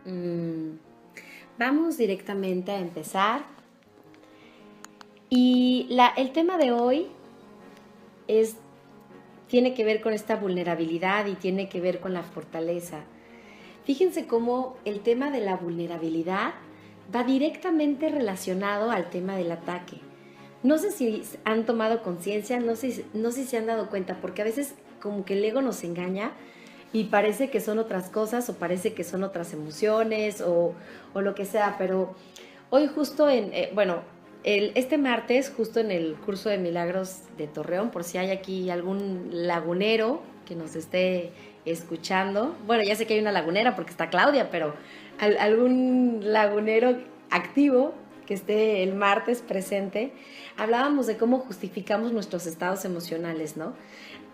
Mm, Vamos directamente a empezar. Y el tema de hoy es, tiene que ver con esta vulnerabilidad y tiene que ver con la fortaleza. Fíjense cómo el tema de la vulnerabilidad va directamente relacionado al tema del ataque. No sé si han tomado conciencia, no sé si se han dado cuenta, porque a veces como que el ego nos engaña y parece que son otras cosas o parece que son otras emociones o lo que sea, pero hoy justo este martes, justo en el curso de milagros de Torreón, por si hay aquí algún lagunero que nos esté escuchando, bueno, ya sé que hay una lagunera porque está Claudia, pero algún lagunero activo que esté el martes presente, hablábamos de cómo justificamos nuestros estados emocionales, ¿no?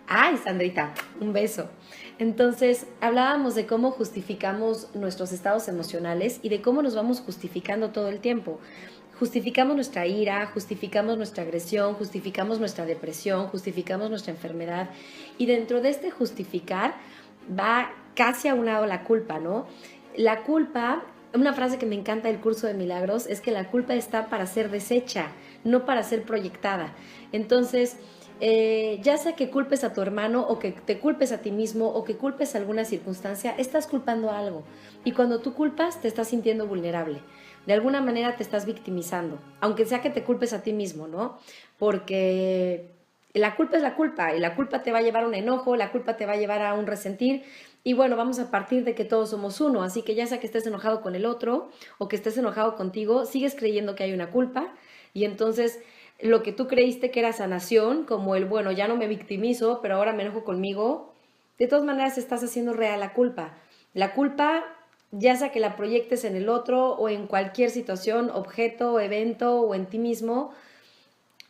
Ay, Sandrita, un beso. Entonces, hablábamos de cómo justificamos nuestros estados emocionales y de cómo nos vamos justificando todo el tiempo. Justificamos nuestra ira, justificamos nuestra agresión, justificamos nuestra depresión, justificamos nuestra enfermedad. Y dentro de este justificar va casi a un lado la culpa, ¿no? La culpa, una frase que me encanta del curso de milagros es que la culpa está para ser deshecha, no para ser proyectada. Entonces, ya sea que culpes a tu hermano o que te culpes a ti mismo o que culpes a alguna circunstancia, estás culpando algo. Y cuando tú culpas, te estás sintiendo vulnerable. De alguna manera te estás victimizando, aunque sea que te culpes a ti mismo, ¿no? Porque la culpa es la culpa y la culpa te va a llevar a un enojo, la culpa te va a llevar a un resentir. Y bueno, vamos a partir de que todos somos uno, así que ya sea que estés enojado con el otro o que estés enojado contigo, sigues creyendo que hay una culpa y entonces lo que tú creíste que era sanación, como el, bueno, ya no me victimizo, pero ahora me enojo conmigo, de todas maneras estás haciendo real la culpa. La culpa, ya sea que la proyectes en el otro o en cualquier situación, objeto, evento o en ti mismo,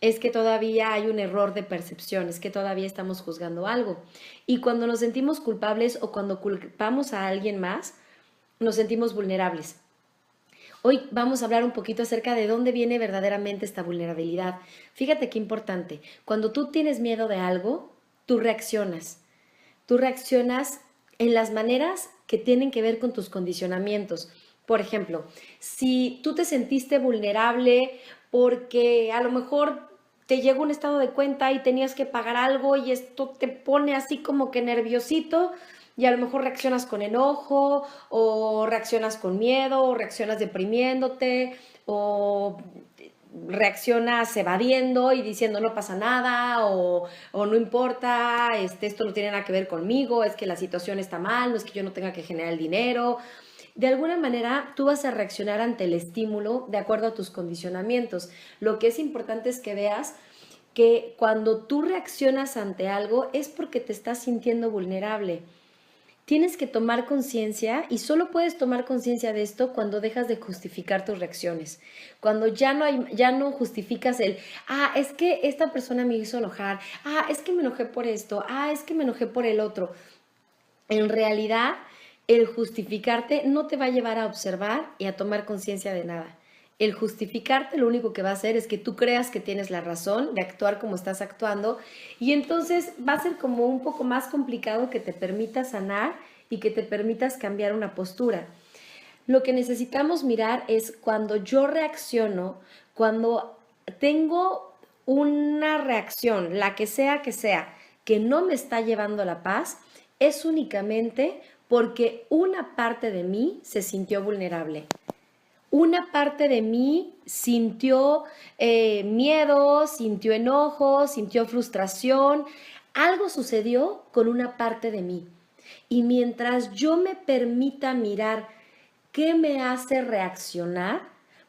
es que todavía hay un error de percepción, es que todavía estamos juzgando algo. Y cuando nos sentimos culpables o cuando culpamos a alguien más, nos sentimos vulnerables. Hoy vamos a hablar un poquito acerca de dónde viene verdaderamente esta vulnerabilidad. Fíjate qué importante. Cuando tú tienes miedo de algo, tú reaccionas. Tú reaccionas en las maneras que tienen que ver con tus condicionamientos. Por ejemplo, si tú te sentiste vulnerable porque a lo mejor te llegó un estado de cuenta y tenías que pagar algo y esto te pone así como que nerviosito y a lo mejor reaccionas con enojo o reaccionas con miedo o reaccionas deprimiéndote o reaccionas evadiendo y diciendo no pasa nada o no importa, esto no tiene nada que ver conmigo, es que la situación está mal, no es que yo no tenga que generar el dinero. De alguna manera tú vas a reaccionar ante el estímulo de acuerdo a tus condicionamientos. Lo que es importante es que veas que cuando tú reaccionas ante algo es porque te estás sintiendo vulnerable. Tienes que tomar conciencia y solo puedes tomar conciencia de esto cuando dejas de justificar tus reacciones. Cuando ya no justificas es que esta persona me hizo enojar, es que me enojé por esto, es que me enojé por el otro. En realidad, el justificarte no te va a llevar a observar y a tomar conciencia de nada. El justificarte lo único que va a hacer es que tú creas que tienes la razón de actuar como estás actuando y entonces va a ser como un poco más complicado que te permita sanar y que te permitas cambiar una postura. Lo que necesitamos mirar es cuando yo reacciono, cuando tengo una reacción, la que sea, que no me está llevando a la paz, es únicamente porque una parte de mí se sintió vulnerable. Una parte de mí sintió miedo, sintió enojo, sintió frustración. Algo sucedió con una parte de mí. Y mientras yo me permita mirar qué me hace reaccionar,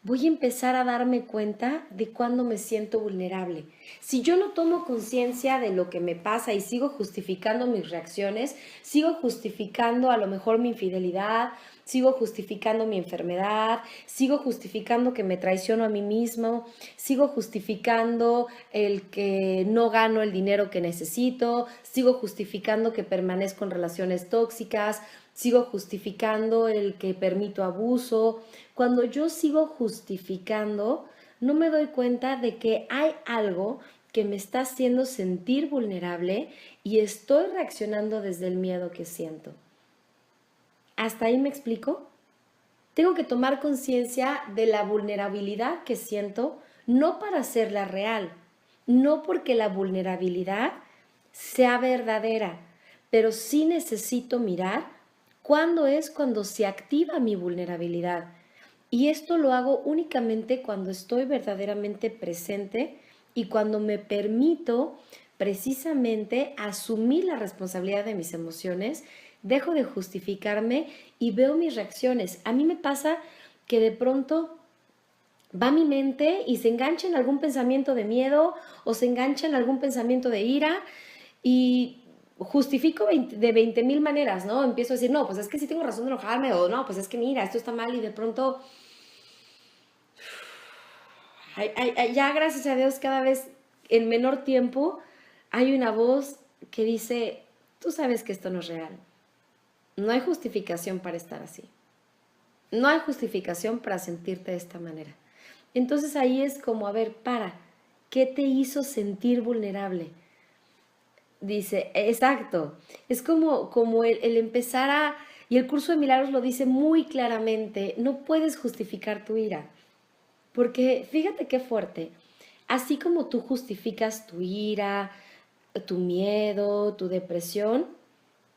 voy a empezar a darme cuenta de cuándo me siento vulnerable. Si yo no tomo conciencia de lo que me pasa y sigo justificando mis reacciones, sigo justificando a lo mejor mi infidelidad, sigo justificando mi enfermedad, sigo justificando que me traiciono a mí mismo, sigo justificando el que no gano el dinero que necesito, sigo justificando que permanezco en relaciones tóxicas, sigo justificando el que permito abuso. Cuando yo sigo justificando, no me doy cuenta de que hay algo que me está haciendo sentir vulnerable y estoy reaccionando desde el miedo que siento. ¿Hasta ahí me explico? Tengo que tomar conciencia de la vulnerabilidad que siento, no para hacerla real, no porque la vulnerabilidad sea verdadera, pero sí necesito mirar cuándo es cuando se activa mi vulnerabilidad. Y esto lo hago únicamente cuando estoy verdaderamente presente y cuando me permito precisamente asumir la responsabilidad de mis emociones, dejo de justificarme y veo mis reacciones. A mí me pasa que de pronto va mi mente y se engancha en algún pensamiento de miedo o se engancha en algún pensamiento de ira y justifico de 20,000 maneras, ¿no? Empiezo a decir, no, pues es que sí tengo razón de enojarme, o no, pues es que mira, esto está mal, y de pronto, ya gracias a Dios, cada vez en menor tiempo hay una voz que dice, tú sabes que esto no es real. No hay justificación para estar así. No hay justificación para sentirte de esta manera. Entonces ahí es como, a ver, ¿qué te hizo sentir vulnerable? Dice, exacto, es como el empezar y el curso de milagros lo dice muy claramente, no puedes justificar tu ira, porque fíjate qué fuerte, así como tú justificas tu ira, tu miedo, tu depresión,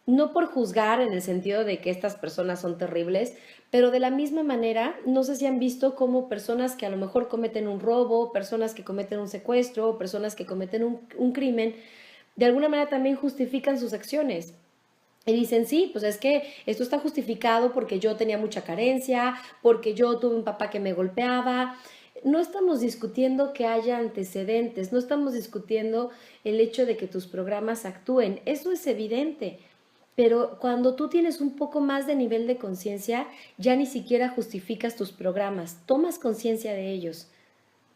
no por juzgar en el sentido de que estas personas son terribles, pero de la misma manera, no sé si han visto cómo personas que a lo mejor cometen un robo, personas que cometen un secuestro, personas que cometen un crimen, de alguna manera también justifican sus acciones. Y dicen, sí, pues es que esto está justificado porque yo tenía mucha carencia, porque yo tuve un papá que me golpeaba. No estamos discutiendo que haya antecedentes, no estamos discutiendo el hecho de que tus programas actúen. Eso es evidente. Pero cuando tú tienes un poco más de nivel de conciencia, ya ni siquiera justificas tus programas, tomas conciencia de ellos.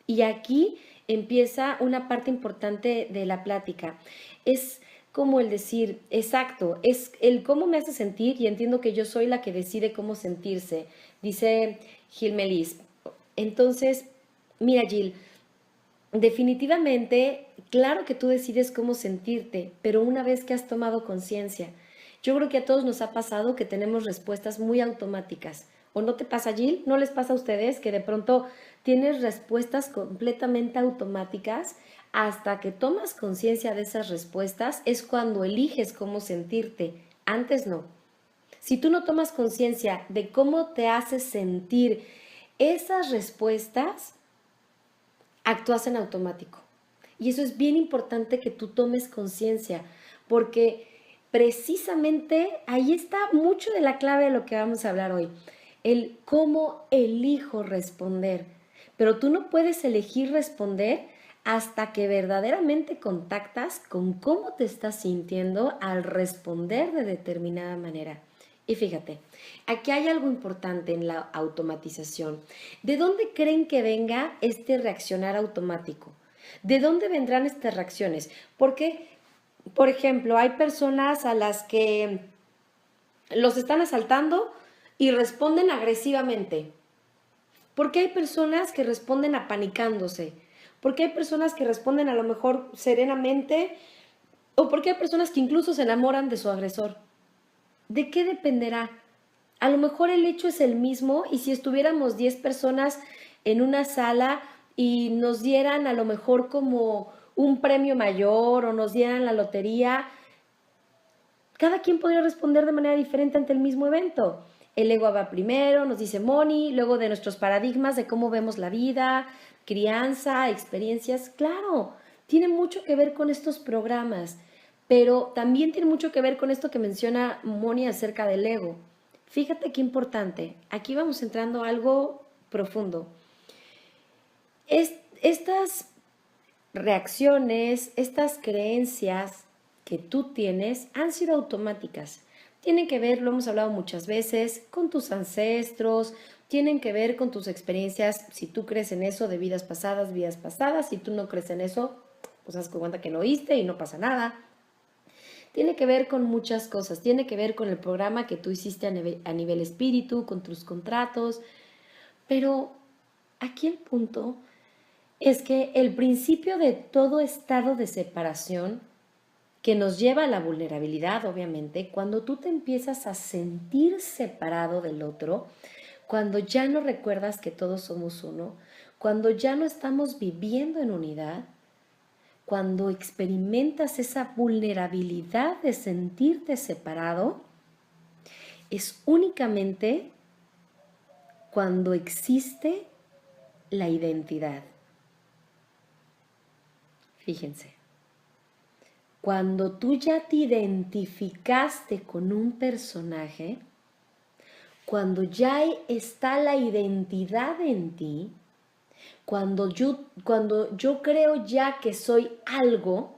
Y aquí empieza una parte importante de la plática. Es como el decir, exacto, es el cómo me hace sentir y entiendo que yo soy la que decide cómo sentirse, dice Gil Melis. Entonces, mira Gil, definitivamente, claro que tú decides cómo sentirte, pero una vez que has tomado conciencia, yo creo que a todos nos ha pasado que tenemos respuestas muy automáticas. ¿O no te pasa, Jill? ¿No les pasa a ustedes que de pronto tienes respuestas completamente automáticas? Hasta que tomas conciencia de esas respuestas es cuando eliges cómo sentirte. Antes no. Si tú no tomas conciencia de cómo te hace sentir esas respuestas, actúas en automático. Y eso es bien importante que tú tomes conciencia, porque precisamente ahí está mucho de la clave de lo que vamos a hablar hoy, el cómo elijo responder. Pero tú no puedes elegir responder hasta que verdaderamente contactas con cómo te estás sintiendo al responder de determinada manera. Y fíjate, aquí hay algo importante en la automatización. ¿De dónde creen que venga este reaccionar automático? ¿De dónde vendrán estas reacciones? Porque, por ejemplo, hay personas a las que los están asaltando y responden agresivamente. ¿Por qué hay personas que responden apanicándose? ¿Por qué hay personas que responden a lo mejor serenamente? ¿O por qué hay personas que incluso se enamoran de su agresor? ¿De qué dependerá? A lo mejor el hecho es el mismo y si estuviéramos 10 personas en una sala y nos dieran a lo mejor como un premio mayor o nos dieran la lotería, cada quien podría responder de manera diferente ante el mismo evento. El ego va primero, nos dice Moni, luego de nuestros paradigmas de cómo vemos la vida, crianza, experiencias. Claro, tiene mucho que ver con estos programas, pero también tiene mucho que ver con esto que menciona Moni acerca del ego. Fíjate qué importante. Aquí vamos entrando a algo profundo. Estas reacciones, estas creencias que tú tienes han sido automáticas. Tienen que ver, lo hemos hablado muchas veces, con tus ancestros, tienen que ver con tus experiencias, si tú crees en eso, de vidas pasadas, si tú no crees en eso, pues haz cuenta que no oíste y no pasa nada. Tiene que ver con muchas cosas, tiene que ver con el programa que tú hiciste a nivel espíritu, con tus contratos, pero aquí el punto es que el principio de todo estado de separación que nos lleva a la vulnerabilidad, obviamente, cuando tú te empiezas a sentir separado del otro, cuando ya no recuerdas que todos somos uno, cuando ya no estamos viviendo en unidad, cuando experimentas esa vulnerabilidad de sentirte separado, es únicamente cuando existe la identidad. Fíjense, cuando tú ya te identificaste con un personaje, cuando ya está la identidad en ti, cuando yo creo ya que soy algo,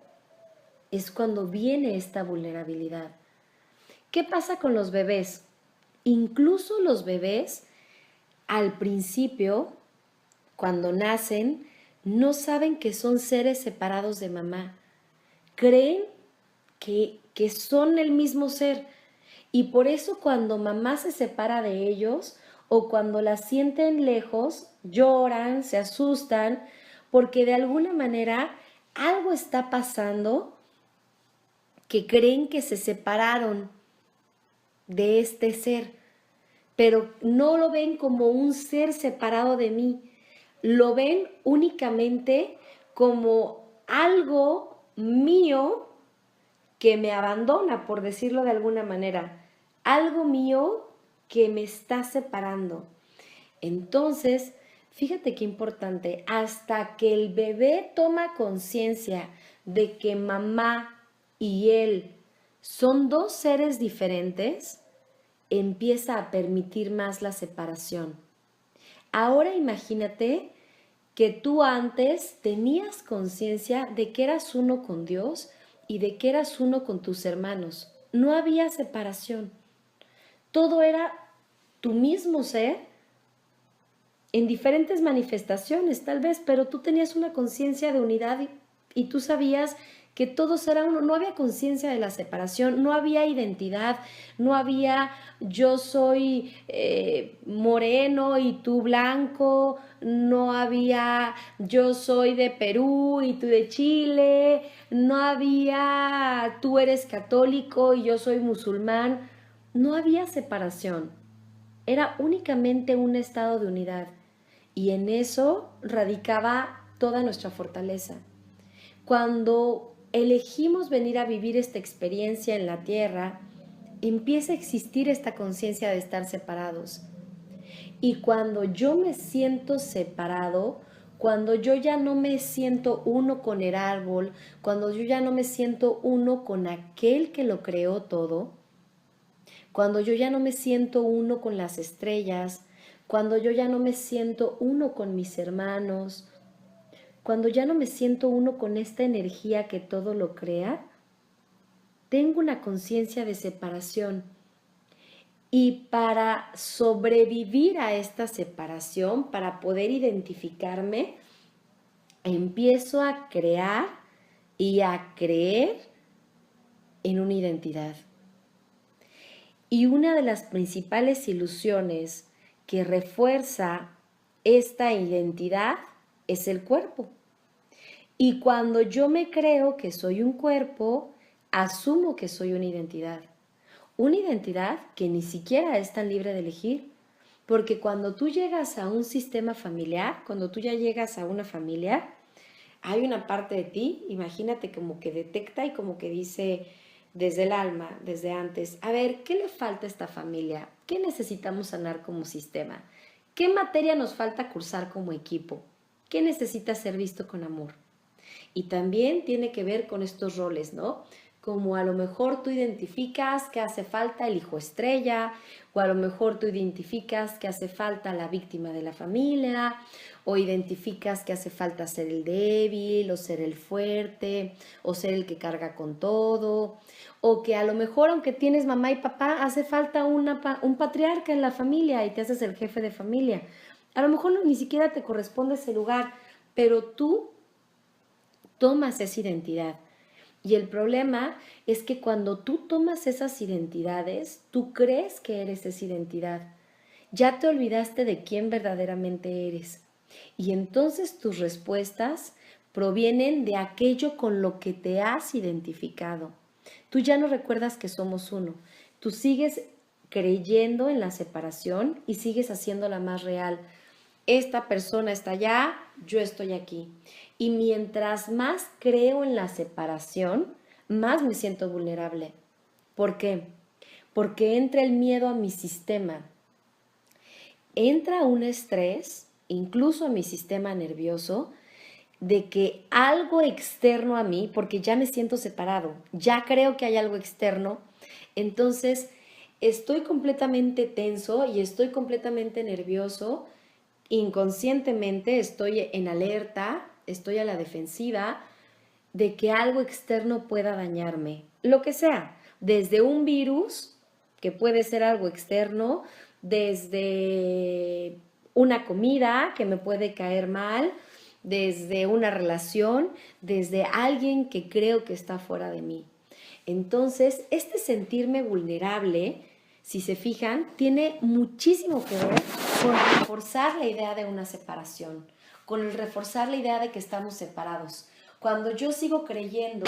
es cuando viene esta vulnerabilidad. ¿Qué pasa con los bebés? Incluso los bebés, al principio, cuando nacen, no saben que son seres separados de mamá. Creen que son el mismo ser. Y por eso cuando mamá se separa de ellos o cuando la sienten lejos, lloran, se asustan, porque de alguna manera algo está pasando que creen que se separaron de este ser, pero no lo ven como un ser separado de mí, lo ven únicamente como algo mío que me abandona, por decirlo de alguna manera, algo mío que me está separando. Entonces, fíjate qué importante, hasta que el bebé toma conciencia de que mamá y él son dos seres diferentes, empieza a permitir más la separación. Ahora imagínate que tú antes tenías conciencia de que eras uno con Dios y de que eras uno con tus hermanos. No había separación. Todo era tu mismo ser en diferentes manifestaciones tal vez, pero tú tenías una conciencia de unidad y tú sabías que todos eran uno, no había conciencia de la separación, no había identidad, no había yo soy moreno y tú blanco, no había yo soy de Perú y tú de Chile, no había tú eres católico y yo soy musulmán, no había separación, era únicamente un estado de unidad y en eso radicaba toda nuestra fortaleza. Cuando elegimos venir a vivir esta experiencia en la tierra, empieza a existir esta conciencia de estar separados. Y cuando yo me siento separado, cuando yo ya no me siento uno con el árbol, cuando yo ya no me siento uno con aquel que lo creó todo, cuando yo ya no me siento uno con las estrellas, cuando yo ya no me siento uno con mis hermanos, cuando ya no me siento uno con esta energía que todo lo crea, tengo una conciencia de separación. Y para sobrevivir a esta separación, para poder identificarme, empiezo a crear y a creer en una identidad. Y una de las principales ilusiones que refuerza esta identidad es el cuerpo. Y cuando yo me creo que soy un cuerpo, asumo que soy una identidad. Una identidad que ni siquiera es tan libre de elegir. Porque cuando tú llegas a un sistema familiar, cuando tú ya llegas a una familia, hay una parte de ti, imagínate como que detecta y como que dice desde el alma, desde antes, a ver, ¿qué le falta a esta familia? ¿Qué necesitamos sanar como sistema? ¿Qué materia nos falta cursar como equipo? ¿Qué necesita ser visto con amor? Y también tiene que ver con estos roles, ¿no? Como a lo mejor tú identificas que hace falta el hijo estrella, o a lo mejor tú identificas que hace falta la víctima de la familia, o identificas que hace falta ser el débil, o ser el fuerte, o ser el que carga con todo, o que a lo mejor aunque tienes mamá y papá, hace falta un patriarca en la familia y te haces el jefe de familia. A lo mejor ni siquiera te corresponde ese lugar, pero tú tomas esa identidad. Y el problema es que cuando tú tomas esas identidades, tú crees que eres esa identidad. Ya te olvidaste de quién verdaderamente eres. Y entonces tus respuestas provienen de aquello con lo que te has identificado. Tú ya no recuerdas que somos uno. Tú sigues creyendo en la separación y sigues haciéndola más real. Esta persona está allá, yo estoy aquí. Y mientras más creo en la separación, más me siento vulnerable. ¿Por qué? Porque entra el miedo a mi sistema. Entra un estrés, incluso a mi sistema nervioso, de que algo externo a mí, porque ya me siento separado, ya creo que hay algo externo, entonces estoy completamente tenso y estoy completamente nervioso, inconscientemente estoy en alerta, estoy a la defensiva de que algo externo pueda dañarme, lo que sea, desde un virus, que puede ser algo externo, desde una comida que me puede caer mal, desde una relación, desde alguien que creo que está fuera de mí. Entonces, este sentirme vulnerable, si se fijan, tiene muchísimo que ver con reforzar la idea de una separación, con el reforzar la idea de que estamos separados. Cuando yo sigo creyendo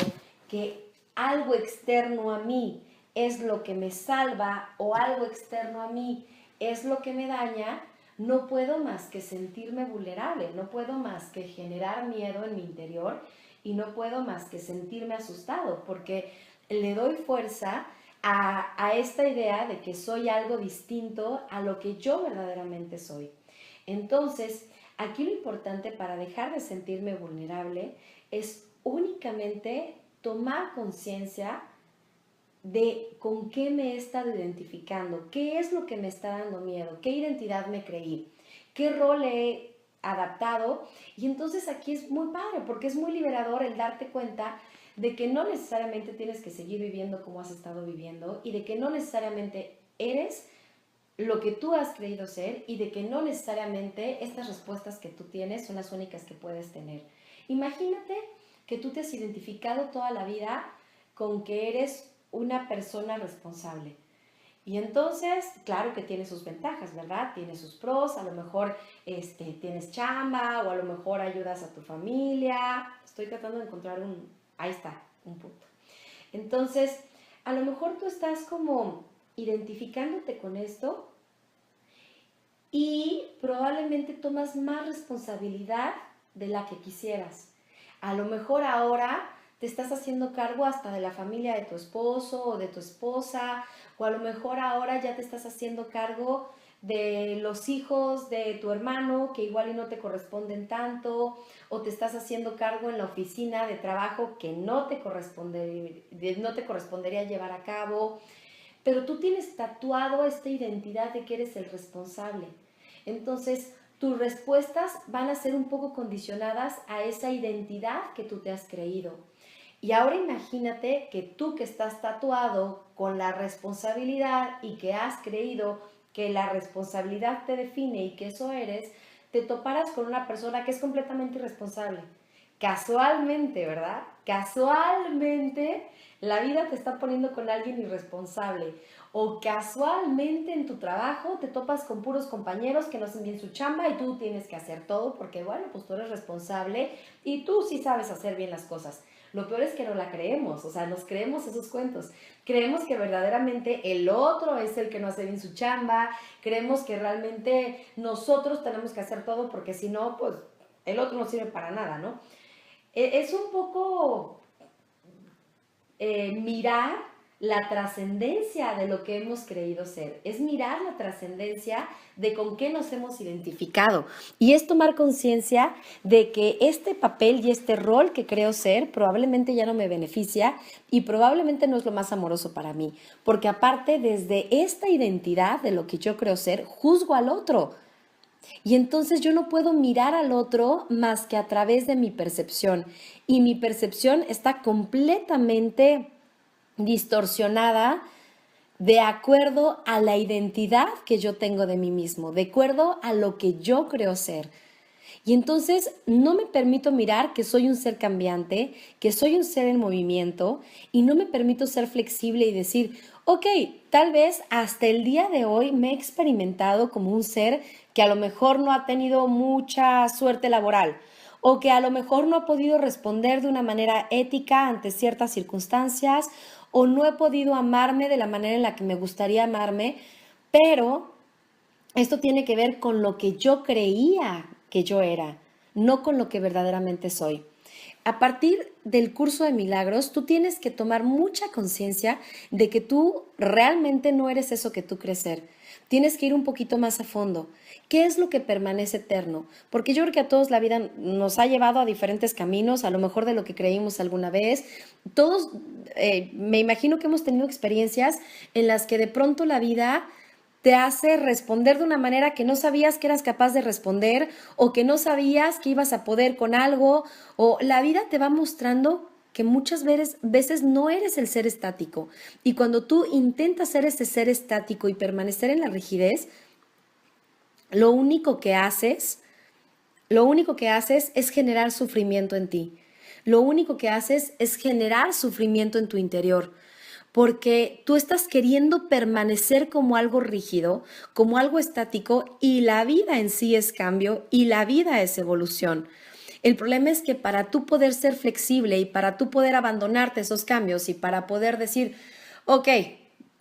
que algo externo a mí es lo que me salva o algo externo a mí es lo que me daña, no puedo más que sentirme vulnerable, no puedo más que generar miedo en mi interior y no puedo más que sentirme asustado porque le doy fuerza a esta idea de que soy algo distinto a lo que yo verdaderamente soy. Entonces, aquí lo importante para dejar de sentirme vulnerable es únicamente tomar conciencia de con qué me he estado identificando, qué es lo que me está dando miedo, qué identidad me creí, qué rol he adaptado. Y entonces aquí es muy padre porque es muy liberador el darte cuenta de que no necesariamente tienes que seguir viviendo como has estado viviendo y de que no necesariamente eres lo que tú has creído ser y de que no necesariamente estas respuestas que tú tienes son las únicas que puedes tener. Imagínate que tú te has identificado toda la vida con que eres una persona responsable. Y entonces, claro que tiene sus ventajas, ¿verdad? Tiene sus pros, a lo mejor tienes chamba o a lo mejor ayudas a tu familia. Estoy tratando de encontrar ahí está, un punto. Entonces, a lo mejor tú estás como identificándote con esto y probablemente tomas más responsabilidad de la que quisieras. A lo mejor ahora te estás haciendo cargo hasta de la familia de tu esposo o de tu esposa, o a lo mejor ahora ya te estás haciendo cargo de los hijos de tu hermano que igual y no te corresponden tanto, o te estás haciendo cargo en la oficina de trabajo que no te correspondería llevar a cabo, pero tú tienes tatuado esta identidad de que eres el responsable. Entonces, tus respuestas van a ser un poco condicionadas a esa identidad que tú te has creído. Y ahora imagínate que tú que estás tatuado con la responsabilidad y que has creído que la responsabilidad te define y que eso eres, te toparas con una persona que es completamente irresponsable. Casualmente, ¿verdad? Casualmente la vida te está poniendo con alguien irresponsable. O casualmente en tu trabajo te topas con puros compañeros que no hacen bien su chamba y tú tienes que hacer todo porque, bueno, pues tú eres responsable y tú sí sabes hacer bien las cosas. Lo peor es que no la creemos, o sea, nos creemos esos cuentos. Creemos que verdaderamente el otro es el que no hace bien su chamba, creemos que realmente nosotros tenemos que hacer todo porque si no, pues el otro no sirve para nada, ¿no? Es un poco mirar la trascendencia de lo que hemos creído ser, es mirar la trascendencia de con qué nos hemos identificado y es tomar conciencia de que este papel y este rol que creo ser probablemente ya no me beneficia y probablemente no es lo más amoroso para mí, porque aparte desde esta identidad de lo que yo creo ser, juzgo al otro. Y entonces yo no puedo mirar al otro más que a través de mi percepción. Y mi percepción está completamente distorsionada de acuerdo a la identidad que yo tengo de mí mismo, de acuerdo a lo que yo creo ser. Y entonces no me permito mirar que soy un ser cambiante, que soy un ser en movimiento y no me permito ser flexible y decir, ok, tal vez hasta el día de hoy me he experimentado como un ser que a lo mejor no ha tenido mucha suerte laboral o que a lo mejor no ha podido responder de una manera ética ante ciertas circunstancias o no he podido amarme de la manera en la que me gustaría amarme, pero esto tiene que ver con lo que yo creía que yo era, no con lo que verdaderamente soy. A partir del curso de milagros, tú tienes que tomar mucha conciencia de que tú realmente no eres eso que tú crees ser. Tienes que ir un poquito más a fondo. ¿Qué es lo que permanece eterno? Porque yo creo que a todos la vida nos ha llevado a diferentes caminos, a lo mejor de lo que creímos alguna vez. Todos, me imagino que hemos tenido experiencias en las que de pronto la vida te hace responder de una manera que no sabías que eras capaz de responder o que no sabías que ibas a poder con algo, o la vida te va mostrando que muchas veces no eres el ser estático. Y cuando tú intentas ser ese ser estático y permanecer en la rigidez, lo único que haces es generar sufrimiento en ti. Lo único que haces es generar sufrimiento en tu interior, porque tú estás queriendo permanecer como algo rígido, como algo estático, y la vida en sí es cambio y la vida es evolución. El problema es que para tú poder ser flexible y para tú poder abandonarte esos cambios y para poder decir, ok,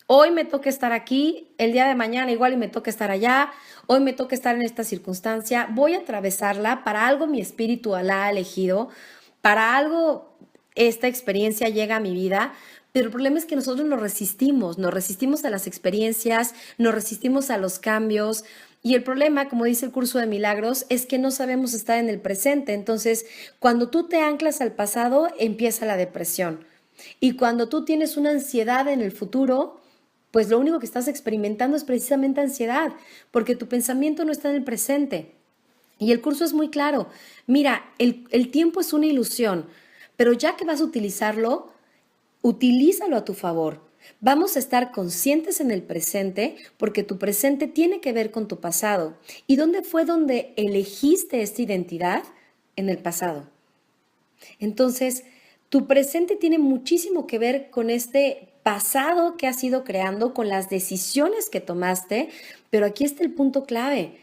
hoy me toca estar aquí, el día de mañana igual y me toca estar allá, hoy me toca estar en esta circunstancia, voy a atravesarla, para algo mi espíritu la ha elegido, para algo esta experiencia llega a mi vida, pero el problema es que nosotros nos resistimos a las experiencias, nos resistimos a los cambios, y el problema, como dice el curso de milagros, es que no sabemos estar en el presente. Entonces, cuando tú te anclas al pasado, empieza la depresión. Y cuando tú tienes una ansiedad en el futuro, pues lo único que estás experimentando es precisamente ansiedad, porque tu pensamiento no está en el presente. Y el curso es muy claro. Mira, el tiempo es una ilusión, pero ya que vas a utilizarlo, utilízalo a tu favor. Vamos a estar conscientes en el presente porque tu presente tiene que ver con tu pasado. ¿Y dónde fue donde elegiste esta identidad? En el pasado. Entonces, tu presente tiene muchísimo que ver con este pasado que has ido creando, con las decisiones que tomaste, pero aquí está el punto clave.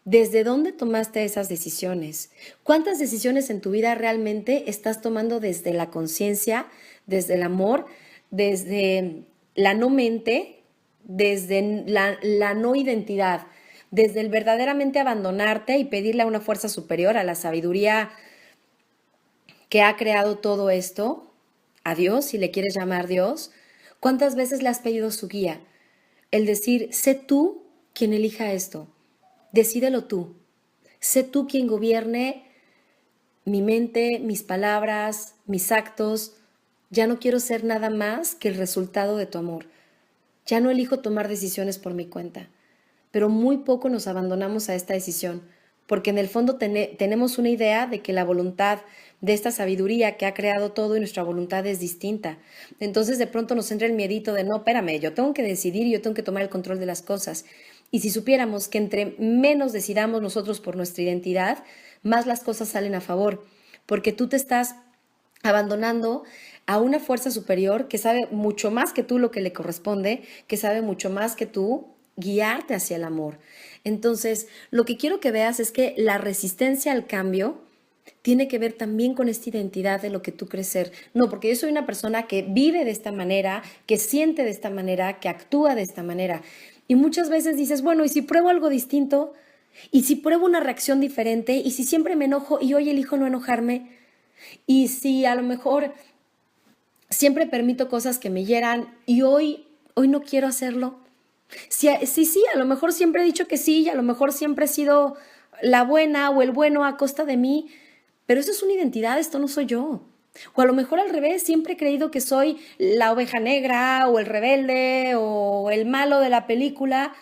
¿Desde dónde tomaste esas decisiones? ¿Cuántas decisiones en tu vida realmente estás tomando desde la conciencia, desde el amor, desde la no mente, desde la no identidad, desde el verdaderamente abandonarte y pedirle a una fuerza superior, a la sabiduría que ha creado todo esto, a Dios, si le quieres llamar Dios? ¿Cuántas veces le has pedido su guía? El decir, sé tú quien elija esto. Decídelo tú. Sé tú quien gobierne mi mente, mis palabras, mis actos. Ya no quiero ser nada más que el resultado de tu amor. Ya no elijo tomar decisiones por mi cuenta. Pero muy poco nos abandonamos a esta decisión, porque en el fondo tenemos una idea de que la voluntad de esta sabiduría que ha creado todo y nuestra voluntad es distinta. Entonces de pronto nos entra el miedito de no, espérame, yo tengo que decidir, yo tengo que tomar el control de las cosas. Y si supiéramos que entre menos decidamos nosotros por nuestra identidad, más las cosas salen a favor, porque tú te estás abandonando a una fuerza superior que sabe mucho más que tú lo que le corresponde, que sabe mucho más que tú guiarte hacia el amor. Entonces, lo que quiero que veas es que la resistencia al cambio tiene que ver también con esta identidad de lo que tú crees ser. No, porque yo soy una persona que vive de esta manera, que siente de esta manera, que actúa de esta manera. Y muchas veces dices, bueno, ¿y si pruebo algo distinto? ¿Y si pruebo una reacción diferente? ¿Y si siempre me enojo y hoy elijo no enojarme? ¿Y si a lo mejor siempre permito cosas que me hieran y hoy no quiero hacerlo? Sí, a lo mejor siempre he dicho que sí y a lo mejor siempre he sido la buena o el bueno a costa de mí, pero eso es una identidad, esto no soy yo. O a lo mejor al revés, siempre he creído que soy la oveja negra o el rebelde o el malo de la película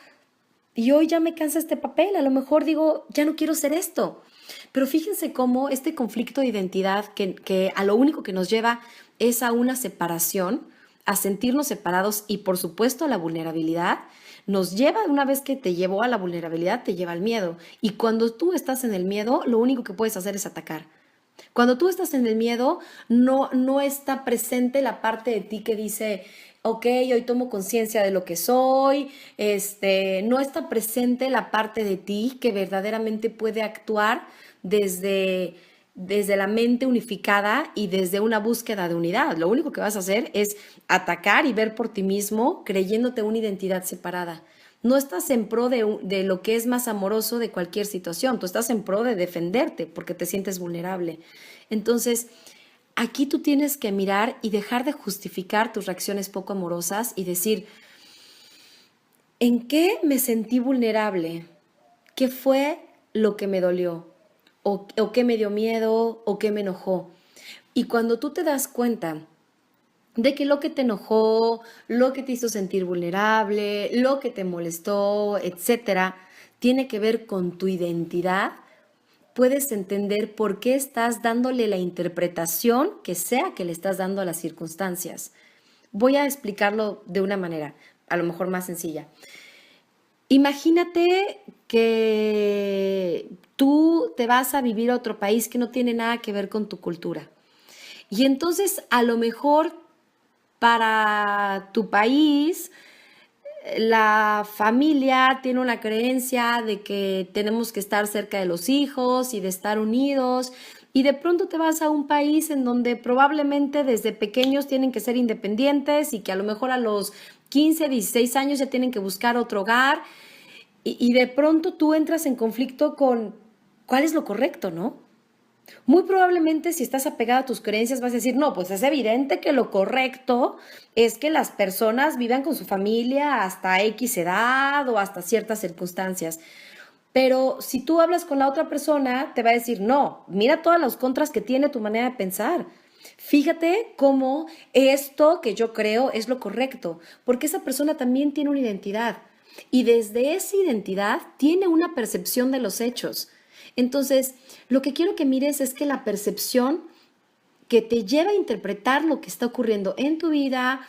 y hoy ya me cansa este papel, a lo mejor digo, ya no quiero ser esto. Pero fíjense cómo este conflicto de identidad que a lo único que nos lleva es a una separación, a sentirnos separados y por supuesto a la vulnerabilidad, nos lleva, una vez que te llevó a la vulnerabilidad, te lleva al miedo. Y cuando tú estás en el miedo, lo único que puedes hacer es atacar. Cuando tú estás en el miedo, no está presente la parte de ti que dice, ok, hoy tomo conciencia de lo que soy, no está presente la parte de ti que verdaderamente puede actuar desde desde la mente unificada y desde una búsqueda de unidad. Lo único que vas a hacer es atacar y ver por ti mismo creyéndote una identidad separada. No estás en pro de lo que es más amoroso de cualquier situación, tú estás en pro de defenderte porque te sientes vulnerable. Entonces, aquí tú tienes que mirar y dejar de justificar tus reacciones poco amorosas y decir, ¿en qué me sentí vulnerable? ¿Qué fue lo que me dolió? ¿O qué me dio miedo? ¿O qué me enojó? Y cuando tú te das cuenta de que lo que te enojó, lo que te hizo sentir vulnerable, lo que te molestó, etcétera, tiene que ver con tu identidad, puedes entender por qué estás dándole la interpretación que sea que le estás dando a las circunstancias. Voy a explicarlo de una manera, a lo mejor más sencilla. Imagínate que tú te vas a vivir a otro país que no tiene nada que ver con tu cultura. Y entonces a lo mejor para tu país la familia tiene una creencia de que tenemos que estar cerca de los hijos y de estar unidos. Y de pronto te vas a un país en donde probablemente desde pequeños tienen que ser independientes y que a lo mejor a los 15, 16 años ya tienen que buscar otro hogar y de pronto tú entras en conflicto con cuál es lo correcto, ¿no? Muy probablemente si estás apegado a tus creencias vas a decir, no, pues es evidente que lo correcto es que las personas vivan con su familia hasta X edad o hasta ciertas circunstancias. Pero si tú hablas con la otra persona, te va a decir, no, mira todas las contras que tiene tu manera de pensar. Fíjate cómo esto que yo creo es lo correcto, porque esa persona también tiene una identidad y desde esa identidad tiene una percepción de los hechos. Entonces, lo que quiero que mires es que la percepción que te lleva a interpretar lo que está ocurriendo en tu vida,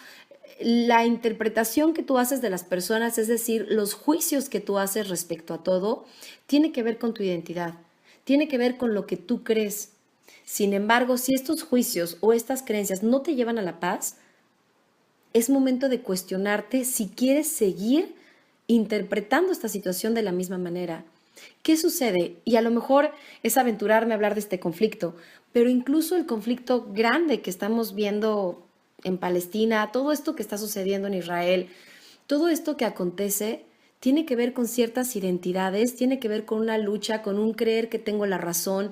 la interpretación que tú haces de las personas, es decir, los juicios que tú haces respecto a todo, tiene que ver con tu identidad, tiene que ver con lo que tú crees. Sin embargo, si estos juicios o estas creencias no te llevan a la paz, es momento de cuestionarte si quieres seguir interpretando esta situación de la misma manera. ¿Qué sucede? Y a lo mejor es aventurarme a hablar de este conflicto, pero incluso el conflicto grande que estamos viendo en Palestina, todo esto que está sucediendo en Israel, todo esto que acontece tiene que ver con ciertas identidades, tiene que ver con una lucha, con un creer que tengo la razón.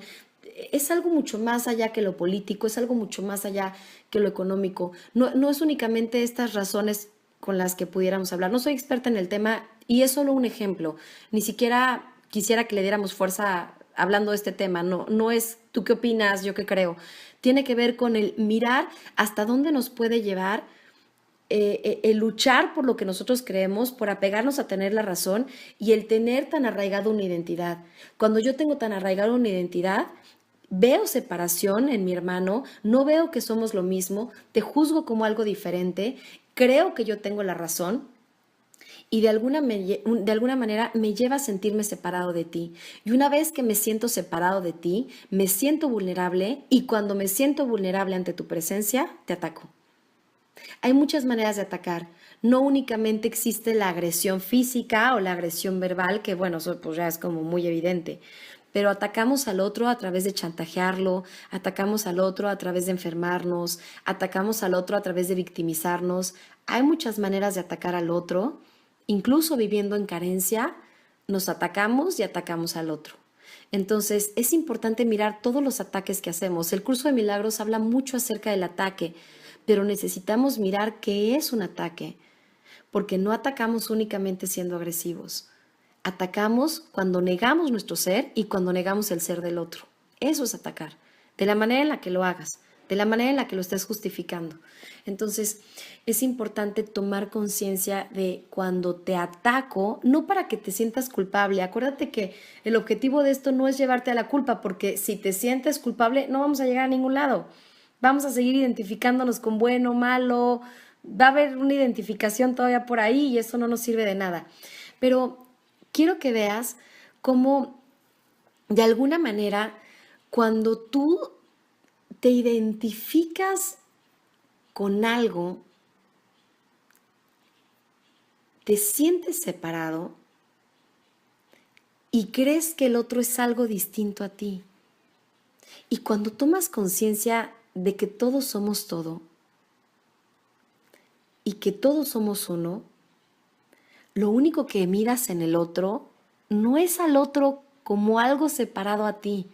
Es algo mucho más allá que lo político, es algo mucho más allá que lo económico. No es únicamente estas razones con las que pudiéramos hablar. No soy experta en el tema y es solo un ejemplo. Ni siquiera quisiera que le diéramos fuerza hablando de este tema. No es tú qué opinas, yo qué creo. Tiene que ver con el mirar hasta dónde nos puede llevar el luchar por lo que nosotros creemos, por apegarnos a tener la razón y el tener tan arraigado una identidad. Cuando yo tengo tan arraigado una identidad, veo separación en mi hermano, no veo que somos lo mismo, te juzgo como algo diferente, creo que yo tengo la razón y de alguna manera me lleva a sentirme separado de ti. Y una vez que me siento separado de ti, me siento vulnerable y cuando me siento vulnerable ante tu presencia, te ataco. Hay muchas maneras de atacar. No únicamente existe la agresión física o la agresión verbal, que bueno, eso pues ya es como muy evidente, pero atacamos al otro a través de chantajearlo, atacamos al otro a través de enfermarnos, atacamos al otro a través de victimizarnos. Hay muchas maneras de atacar al otro, incluso viviendo en carencia, nos atacamos y atacamos al otro. Entonces, es importante mirar todos los ataques que hacemos. El curso de milagros habla mucho acerca del ataque, pero necesitamos mirar qué es un ataque, porque no atacamos únicamente siendo agresivos. Atacamos cuando negamos nuestro ser y cuando negamos el ser del otro. Eso es atacar, de la manera en la que lo hagas, de la manera en la que lo estés justificando. Entonces, es importante tomar conciencia de cuando te ataco, no para que te sientas culpable. Acuérdate que el objetivo de esto no es llevarte a la culpa, porque si te sientes culpable, no vamos a llegar a ningún lado. Vamos a seguir identificándonos con bueno, malo, va a haber una identificación todavía por ahí y eso no nos sirve de nada. Pero quiero que veas cómo, de alguna manera, cuando tú te identificas con algo, te sientes separado y crees que el otro es algo distinto a ti. Y cuando tomas conciencia de que todos somos todo y que todos somos uno, lo único que miras en el otro no es al otro como algo separado a ti.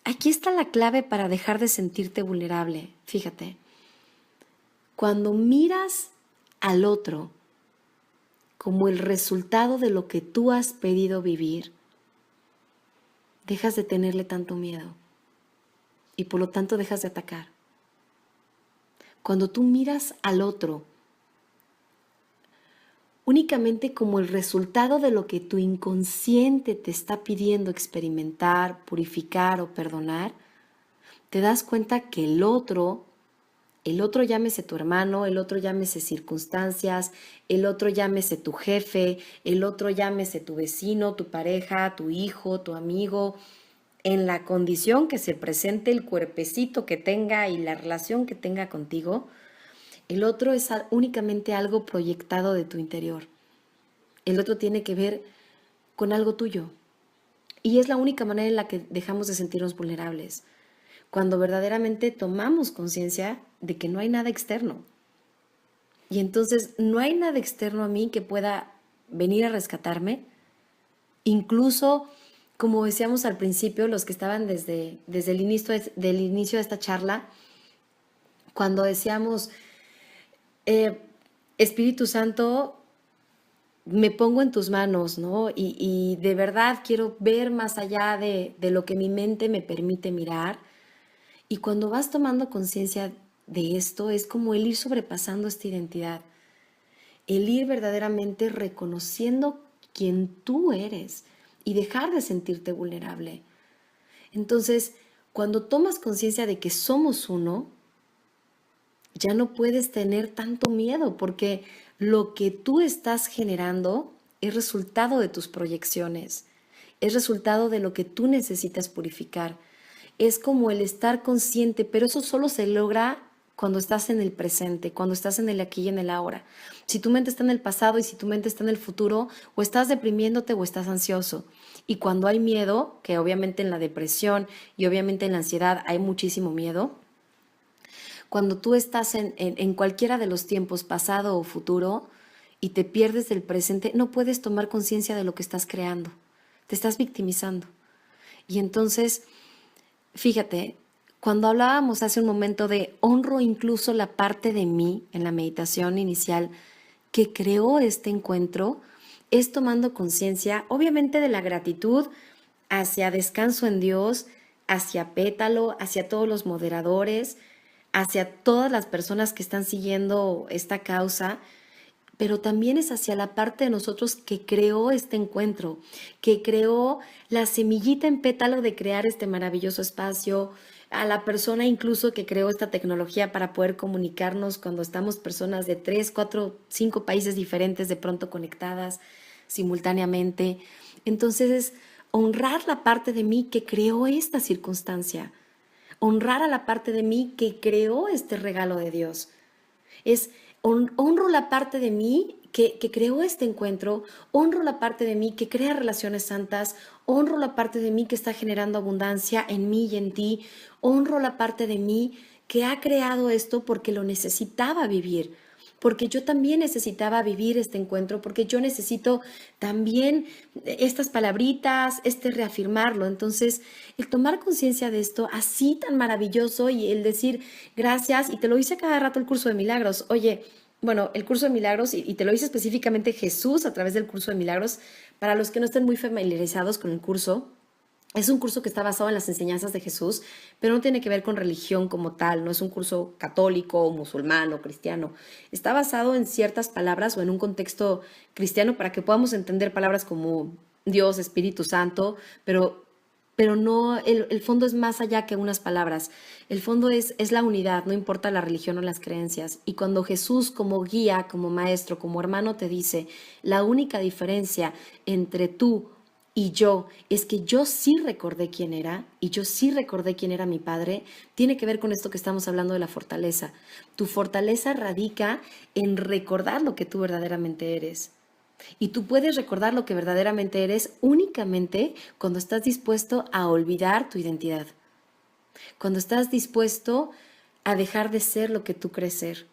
Aquí está la clave para dejar de sentirte vulnerable. Fíjate, cuando miras al otro como el resultado de lo que tú has pedido vivir, dejas de tenerle tanto miedo y por lo tanto dejas de atacar. Cuando tú miras al otro únicamente como el resultado de lo que tu inconsciente te está pidiendo experimentar, purificar o perdonar, te das cuenta que el otro llámese tu hermano, el otro llámese circunstancias, el otro llámese tu jefe, el otro llámese tu vecino, tu pareja, tu hijo, tu amigo, en la condición que se presente el cuerpecito que tenga y la relación que tenga contigo, el otro es únicamente algo proyectado de tu interior. El otro tiene que ver con algo tuyo. Y es la única manera en la que dejamos de sentirnos vulnerables. Cuando verdaderamente tomamos conciencia de que no hay nada externo. Y entonces no hay nada externo a mí que pueda venir a rescatarme. Incluso, como decíamos al principio, los que estaban desde el inicio de esta charla, cuando decíamos, Espíritu Santo, me pongo en tus manos, ¿no? Y de verdad quiero ver más allá de lo que mi mente me permite mirar. Y cuando vas tomando conciencia de esto, es como el ir sobrepasando esta identidad, el ir verdaderamente reconociendo quién tú eres y dejar de sentirte vulnerable. Entonces, cuando tomas conciencia de que somos uno, ya no puedes tener tanto miedo porque lo que tú estás generando es resultado de tus proyecciones, es resultado de lo que tú necesitas purificar. Es como el estar consciente, pero eso solo se logra cuando estás en el presente, cuando estás en el aquí y en el ahora. Si tu mente está en el pasado y si tu mente está en el futuro, o estás deprimiéndote o estás ansioso. Y cuando hay miedo, que obviamente en la depresión y obviamente en la ansiedad hay muchísimo miedo, cuando tú estás en cualquiera de los tiempos, pasado o futuro, y te pierdes del presente, no puedes tomar conciencia de lo que estás creando. Te estás victimizando. Y entonces, fíjate, cuando hablábamos hace un momento de honro incluso la parte de mí en la meditación inicial que creó este encuentro, es tomando conciencia, obviamente, de la gratitud hacia Descanso en Dios, hacia Pétalo, hacia todos los moderadores, hacia todas las personas que están siguiendo esta causa, pero también es hacia la parte de nosotros que creó este encuentro, que creó la semillita en Pétalo de crear este maravilloso espacio, a la persona incluso que creó esta tecnología para poder comunicarnos cuando estamos personas de 3, 4, 5 países diferentes de pronto conectadas simultáneamente. Entonces es honrar la parte de mí que creó esta circunstancia, honrar a la parte de mí que creó este regalo de Dios. Es honro la parte de mí que creó este encuentro, honro la parte de mí que crea relaciones santas, honro la parte de mí que está generando abundancia en mí y en ti, honro la parte de mí que ha creado esto porque lo necesitaba vivir, porque yo también necesitaba vivir este encuentro, porque yo necesito también estas palabritas, reafirmarlo. Entonces, el tomar conciencia de esto así tan maravilloso y el decir gracias, y te lo hice cada rato el curso de milagros. Oye, bueno, el curso de milagros, y te lo dice específicamente Jesús a través del curso de milagros, para los que no estén muy familiarizados con el curso. Es un curso que está basado en las enseñanzas de Jesús, pero no tiene que ver con religión como tal, no es un curso católico, musulmán o cristiano. Está basado en ciertas palabras o en un contexto cristiano para que podamos entender palabras como Dios, Espíritu Santo, pero no, el fondo es más allá que unas palabras. El fondo es la unidad, no importa la religión o las creencias. Y cuando Jesús como guía, como maestro, como hermano te dice, la única diferencia entre tú y yo es que yo sí recordé quién era y yo sí recordé quién era mi padre, tiene que ver con esto que estamos hablando de la fortaleza. Tu fortaleza radica en recordar lo que tú verdaderamente eres. Y tú puedes recordar lo que verdaderamente eres únicamente cuando estás dispuesto a olvidar tu identidad. cuando estás dispuesto a dejar de ser lo que tú crees ser.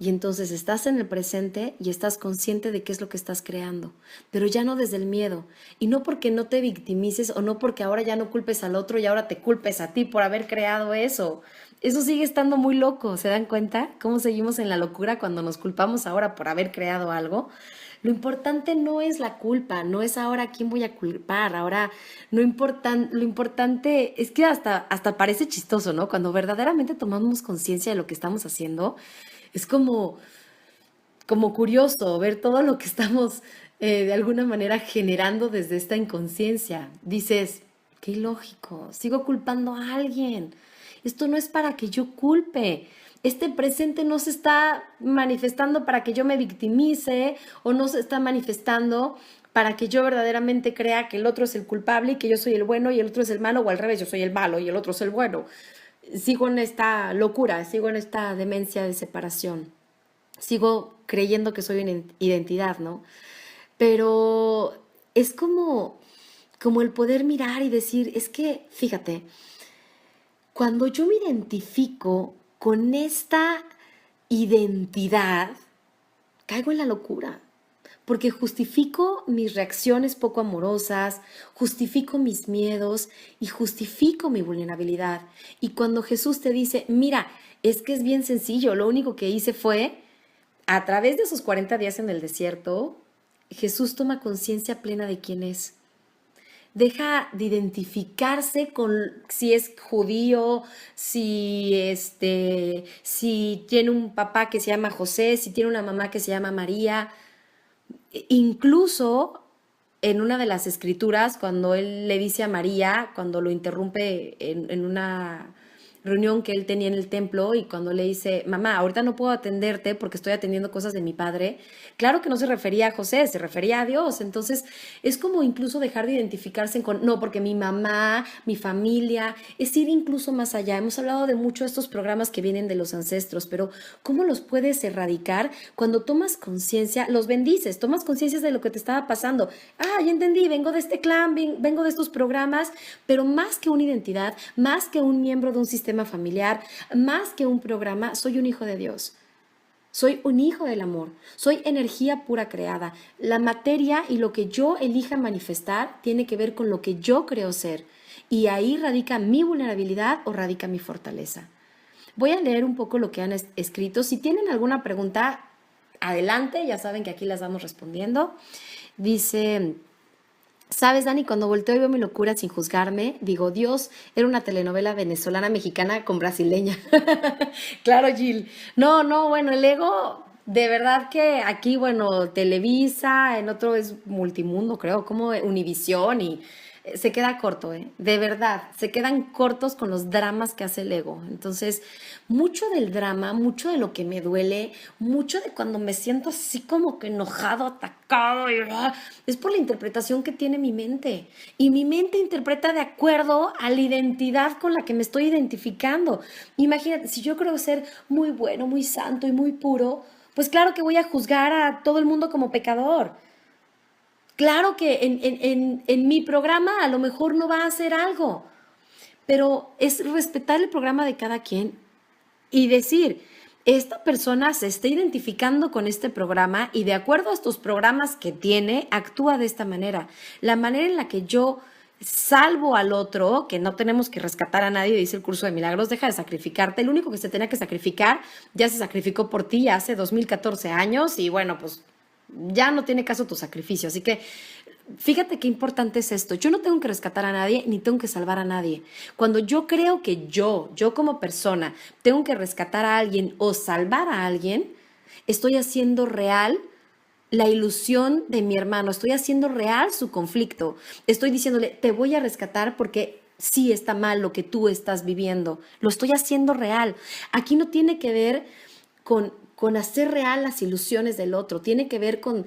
Y entonces estás en el presente y estás consciente de qué es lo que estás creando, pero ya no desde el miedo. Y no porque no te victimices o no porque ahora ya no culpes al otro y ahora te culpes a ti por haber creado eso. Eso sigue estando muy loco, ¿se dan cuenta? ¿Cómo seguimos en la locura cuando nos culpamos ahora por haber creado algo? Lo importante no es la culpa, no es ahora a quién voy a culpar, ahora no importan, lo importante es que hasta parece chistoso, ¿no? Cuando verdaderamente tomamos conciencia de lo que estamos haciendo, es como curioso ver todo lo que estamos de alguna manera generando desde esta inconsciencia. Dices, qué ilógico, sigo culpando a alguien. Esto no es para que yo culpe. Este presente no se está manifestando para que yo me victimice o no se está manifestando para que yo verdaderamente crea que el otro es el culpable y que yo soy el bueno y el otro es el malo, o al revés, yo soy el malo y el otro es el bueno. Sigo en esta locura, sigo en esta demencia de separación. Sigo creyendo que soy una identidad, ¿no? Pero es como el poder mirar y decir, es que, fíjate, cuando yo me identifico con esta identidad, caigo en la locura, porque justifico mis reacciones poco amorosas, justifico mis miedos y justifico mi vulnerabilidad. Y cuando Jesús te dice, mira, es que es bien sencillo, lo único que hice fue, a través de esos 40 días en el desierto, Jesús toma conciencia plena de quién es. Deja de identificarse con si es judío, si tiene un papá que se llama José, si tiene una mamá que se llama María. Incluso en una de las escrituras, cuando él le dice a María, cuando lo interrumpe en una reunión que él tenía en el templo y cuando le dice, mamá, ahorita no puedo atenderte porque estoy atendiendo cosas de mi padre, claro que no se refería a José, se refería a Dios. Entonces es como incluso dejar de identificarse con, no, porque mi mamá, mi familia, es ir incluso más allá. Hemos hablado de mucho de estos programas que vienen de los ancestros, pero ¿cómo los puedes erradicar? Cuando tomas conciencia, los bendices, tomas conciencia de lo que te estaba pasando. Ah, ya entendí, vengo de este clan, vengo de estos programas, pero más que una identidad, más que un miembro de un sistema familiar, más que un programa, soy un hijo de Dios. Soy un hijo del amor, soy energía pura creada. La materia y lo que yo elija manifestar tiene que ver con lo que yo creo ser. Y ahí radica mi vulnerabilidad o radica mi fortaleza. Voy a leer un poco lo que han escrito. Si tienen alguna pregunta, adelante, ya saben que aquí las vamos respondiendo. Dice, ¿sabes, Dani? Cuando volteo y veo mi locura sin juzgarme, digo, Dios, era una telenovela venezolana mexicana con brasileña. Claro, Jill. No, bueno, el ego, de verdad que aquí, bueno, Televisa, en otro es Multimundo, creo, como Univisión y se queda corto, ¿eh? De verdad, se quedan cortos con los dramas que hace el ego. Entonces, mucho del drama, mucho de lo que me duele, mucho de cuando me siento así como que enojado, atacado, es por la interpretación que tiene mi mente. Y mi mente interpreta de acuerdo a la identidad con la que me estoy identificando. Imagínate, si yo creo ser muy bueno, muy santo y muy puro, pues claro que voy a juzgar a todo el mundo como pecador. Claro que en mi programa a lo mejor no va a hacer algo, pero es respetar el programa de cada quien y decir, esta persona se está identificando con este programa y de acuerdo a estos programas que tiene, actúa de esta manera. La manera en la que yo salvo al otro, que no tenemos que rescatar a nadie, dice el curso de milagros, deja de sacrificarte. El único que se tenía que sacrificar ya se sacrificó por ti hace 2014 años y bueno, pues ya no tiene caso tu sacrificio. Así que fíjate qué importante es esto. Yo no tengo que rescatar a nadie ni tengo que salvar a nadie. Cuando yo creo que yo como persona, tengo que rescatar a alguien o salvar a alguien, estoy haciendo real la ilusión de mi hermano, estoy haciendo real su conflicto. Estoy diciéndole, te voy a rescatar porque sí está mal lo que tú estás viviendo. Lo estoy haciendo real. Aquí no tiene que ver con hacer real las ilusiones del otro. Tiene que ver con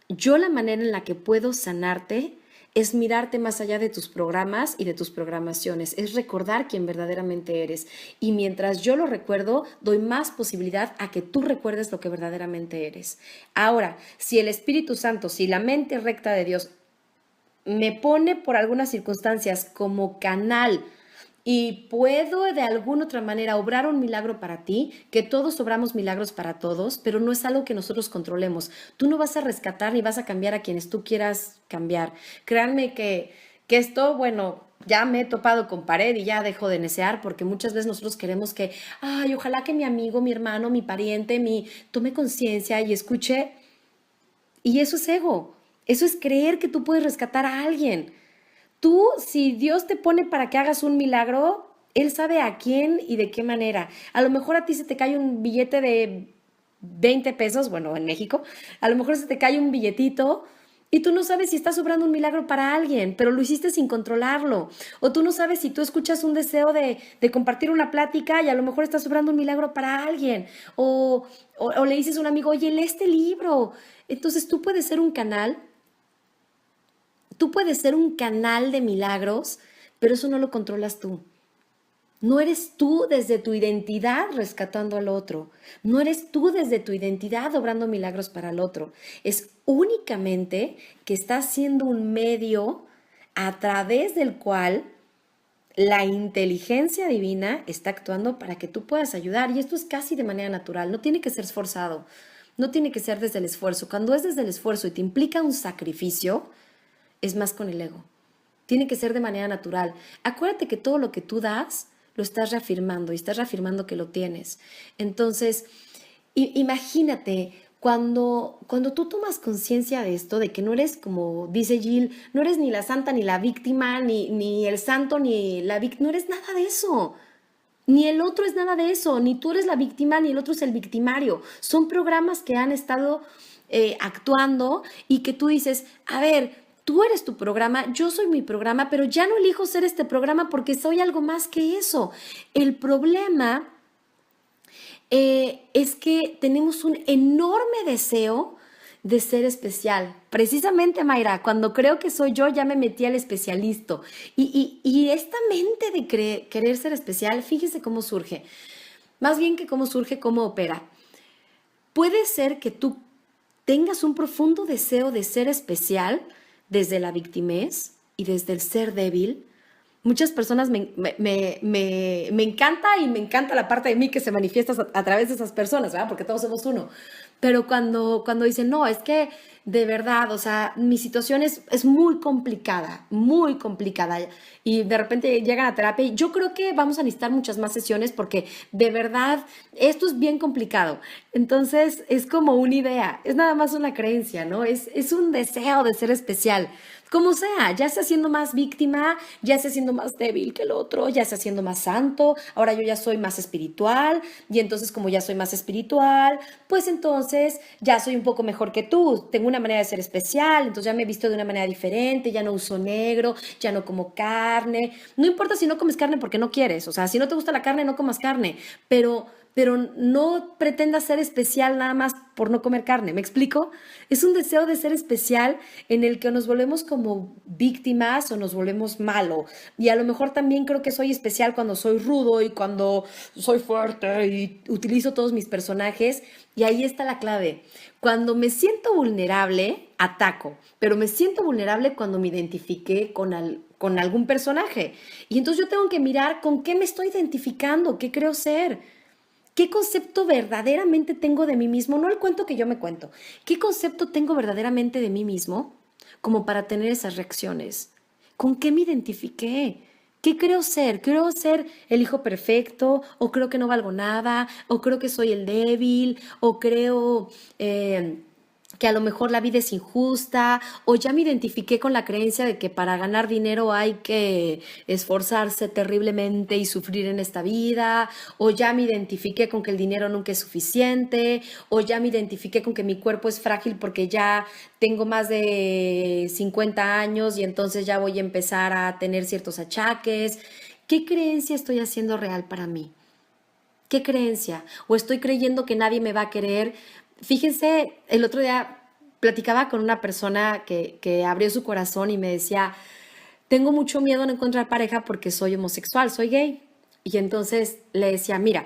yo la manera en la que puedo sanarte es mirarte más allá de tus programas y de tus programaciones, es recordar quién verdaderamente eres. Y mientras yo lo recuerdo, doy más posibilidad a que tú recuerdes lo que verdaderamente eres. Ahora, si el Espíritu Santo, si la mente recta de Dios me pone por algunas circunstancias como canal y puedo de alguna otra manera obrar un milagro para ti, que todos obramos milagros para todos, pero no es algo que nosotros controlemos. Tú no vas a rescatar ni vas a cambiar a quienes tú quieras cambiar. Créanme que esto, bueno, ya me he topado con pared y ya dejo de necear porque muchas veces nosotros queremos que, ay, ojalá que mi amigo, mi hermano, mi pariente, tome conciencia y escuche. Y eso es ego. Eso es creer que tú puedes rescatar a alguien. Tú, si Dios te pone para que hagas un milagro, Él sabe a quién y de qué manera. A lo mejor a ti se te cae un billete de 20 pesos, bueno, en México, a lo mejor se te cae un billetito y tú no sabes si estás obrando un milagro para alguien, pero lo hiciste sin controlarlo. O tú no sabes si tú escuchas un deseo de compartir una plática y a lo mejor estás obrando un milagro para alguien. O le dices a un amigo, oye, lee este libro. Entonces tú puedes ser un canal. Tú puedes ser un canal de milagros, pero eso no lo controlas tú. No eres tú desde tu identidad rescatando al otro. No eres tú desde tu identidad obrando milagros para el otro. Es únicamente que estás siendo un medio a través del cual la inteligencia divina está actuando para que tú puedas ayudar. Y esto es casi de manera natural. No tiene que ser esforzado. No tiene que ser desde el esfuerzo. Cuando es desde el esfuerzo y te implica un sacrificio, es más con el ego. Tiene que ser de manera natural. Acuérdate que todo lo que tú das, lo estás reafirmando y estás reafirmando que lo tienes. Entonces, imagínate, cuando tú tomas conciencia de esto, de que no eres, como dice Jill, no eres ni la santa, ni la víctima, ni el santo, ni la víctima, no eres nada de eso. Ni el otro es nada de eso, ni tú eres la víctima, ni el otro es el victimario. Son programas que han estado actuando y que tú dices, a ver, tú eres tu programa, yo soy mi programa, pero ya no elijo ser este programa porque soy algo más que eso. El problema es que tenemos un enorme deseo de ser especial. Precisamente, Mayra, cuando creo que soy yo, ya me metí al especialista. Y esta mente de querer ser especial, fíjese cómo surge. Más bien que cómo surge, cómo opera. Puede ser que tú tengas un profundo deseo de ser especial desde la victimez y desde el ser débil. Muchas personas me encanta y me encanta la parte de mí que se manifiesta a través de esas personas, ¿verdad? Porque todos somos uno. Pero cuando dicen, no, es que de verdad, o sea, mi situación es muy complicada. Y de repente llegan a terapia y yo creo que vamos a necesitar muchas más sesiones porque de verdad esto es bien complicado. Entonces es como una idea, es nada más una creencia, ¿no? Es un deseo de ser especial. Como sea, ya sea siendo más víctima, ya sea siendo más débil que el otro, ya sea siendo más santo, ahora yo ya soy más espiritual y entonces como ya soy más espiritual, pues entonces ya soy un poco mejor que tú, tengo una manera de ser especial, entonces ya me he visto de una manera diferente, ya no uso negro, ya no como carne, no importa si no comes carne porque no quieres, o sea, si no te gusta la carne, no comas carne, pero no pretendas ser especial nada más por no comer carne, ¿me explico? Es un deseo de ser especial en el que nos volvemos como víctimas o nos volvemos malo. Y a lo mejor también creo que soy especial cuando soy rudo y cuando soy fuerte y utilizo todos mis personajes. Y ahí está la clave. Cuando me siento vulnerable, ataco, pero me siento vulnerable cuando me identifiqué con algún personaje. Y entonces yo tengo que mirar con qué me estoy identificando, qué creo ser. ¿Qué concepto verdaderamente tengo de mí mismo? No el cuento que yo me cuento. ¿Qué concepto tengo verdaderamente de mí mismo como para tener esas reacciones? ¿Con qué me identifiqué? ¿Qué creo ser? ¿Creo ser el hijo perfecto? ¿O creo que no valgo nada? ¿O creo que soy el débil? ¿O creo que a lo mejor la vida es injusta? ¿O ya me identifiqué con la creencia de que para ganar dinero hay que esforzarse terriblemente y sufrir en esta vida? ¿O ya me identifiqué con que el dinero nunca es suficiente? ¿O ya me identifiqué con que mi cuerpo es frágil porque ya tengo más de 50 años y entonces ya voy a empezar a tener ciertos achaques? ¿Qué creencia estoy haciendo real para mí? ¿Qué creencia? ¿O estoy creyendo que nadie me va a querer? Fíjense, el otro día platicaba con una persona que abrió su corazón y me decía, tengo mucho miedo a no encontrar pareja porque soy homosexual, soy gay. Y entonces le decía, mira,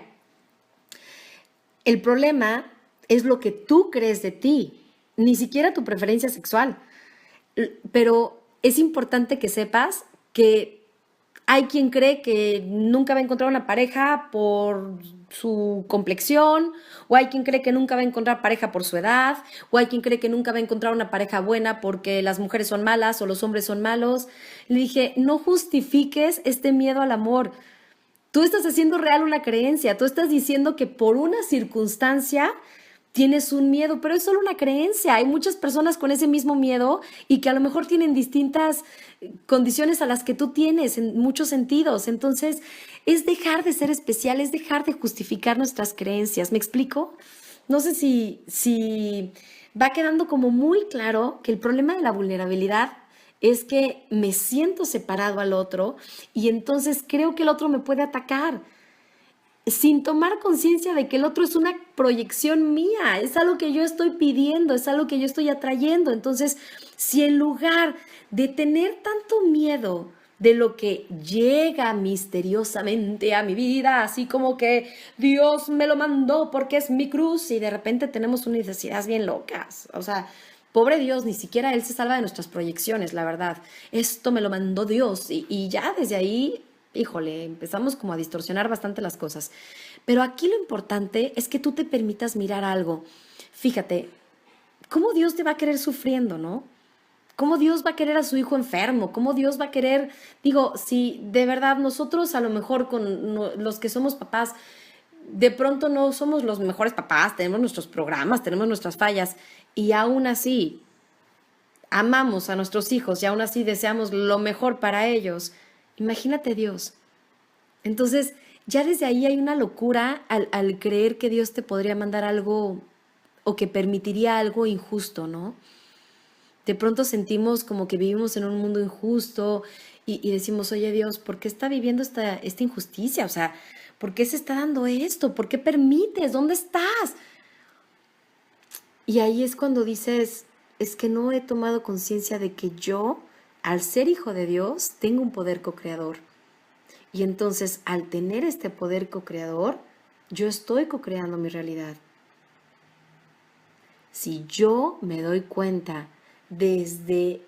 el problema es lo que tú crees de ti, ni siquiera tu preferencia sexual. Pero es importante que sepas que Hay quien cree que nunca va a encontrar una pareja por su complexión, o hay quien cree que nunca va a encontrar pareja por su edad, o hay quien cree que nunca va a encontrar una pareja buena porque las mujeres son malas o los hombres son malos. Le dije, no justifiques este miedo al amor. Tú estás haciendo real una creencia, tú estás diciendo que por una circunstancia tienes un miedo, pero es solo una creencia. Hay muchas personas con ese mismo miedo y que a lo mejor tienen distintas condiciones a las que tú tienes en muchos sentidos. Entonces, es dejar de ser especial, es dejar de justificar nuestras creencias. ¿Me explico? No sé si va quedando como muy claro que el problema de la vulnerabilidad es que me siento separado al otro y entonces creo que el otro me puede atacar sin tomar conciencia de que el otro es una proyección mía, es algo que yo estoy pidiendo, es algo que yo estoy atrayendo. Entonces, si en lugar de tener tanto miedo de lo que llega misteriosamente a mi vida, así como que Dios me lo mandó porque es mi cruz y de repente tenemos unas necesidades bien locas, o sea, pobre Dios, ni siquiera Él se salva de nuestras proyecciones, la verdad. Esto me lo mandó Dios y ya desde ahí, híjole, empezamos como a distorsionar bastante las cosas. Pero aquí lo importante es que tú te permitas mirar algo. Fíjate, ¿cómo Dios te va a querer sufriendo, no? ¿Cómo Dios va a querer a su hijo enfermo? ¿Cómo Dios va a querer, digo, si de verdad nosotros a lo mejor con los que somos papás, de pronto no somos los mejores papás, tenemos nuestros programas, tenemos nuestras fallas y aún así amamos a nuestros hijos y aún así deseamos lo mejor para ellos. Imagínate Dios. Entonces, ya desde ahí hay una locura al creer que Dios te podría mandar algo o que permitiría algo injusto, ¿no? De pronto sentimos como que vivimos en un mundo injusto y decimos, oye Dios, ¿por qué está viviendo esta injusticia? O sea, ¿por qué se está dando esto? ¿Por qué permites? ¿Dónde estás? Y ahí es cuando dices, es que no he tomado conciencia de que yo, al ser hijo de Dios, tengo un poder co-creador. Y entonces, al tener este poder co-creador, yo estoy co-creando mi realidad. Si yo me doy cuenta desde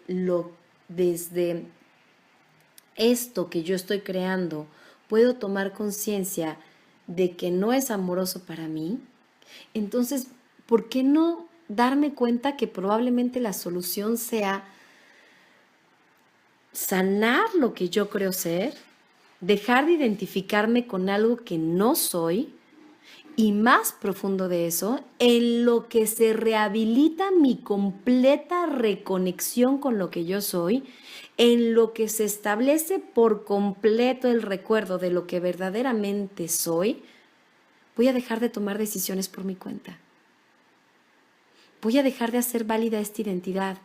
esto que yo estoy creando, puedo tomar conciencia de que no es amoroso para mí, entonces, ¿por qué no darme cuenta que probablemente la solución sea sanar lo que yo creo ser, dejar de identificarme con algo que no soy y más profundo de eso, en lo que se rehabilita mi completa reconexión con lo que yo soy, en lo que se establece por completo el recuerdo de lo que verdaderamente soy, voy a dejar de tomar decisiones por mi cuenta. Voy a dejar de hacer válida esta identidad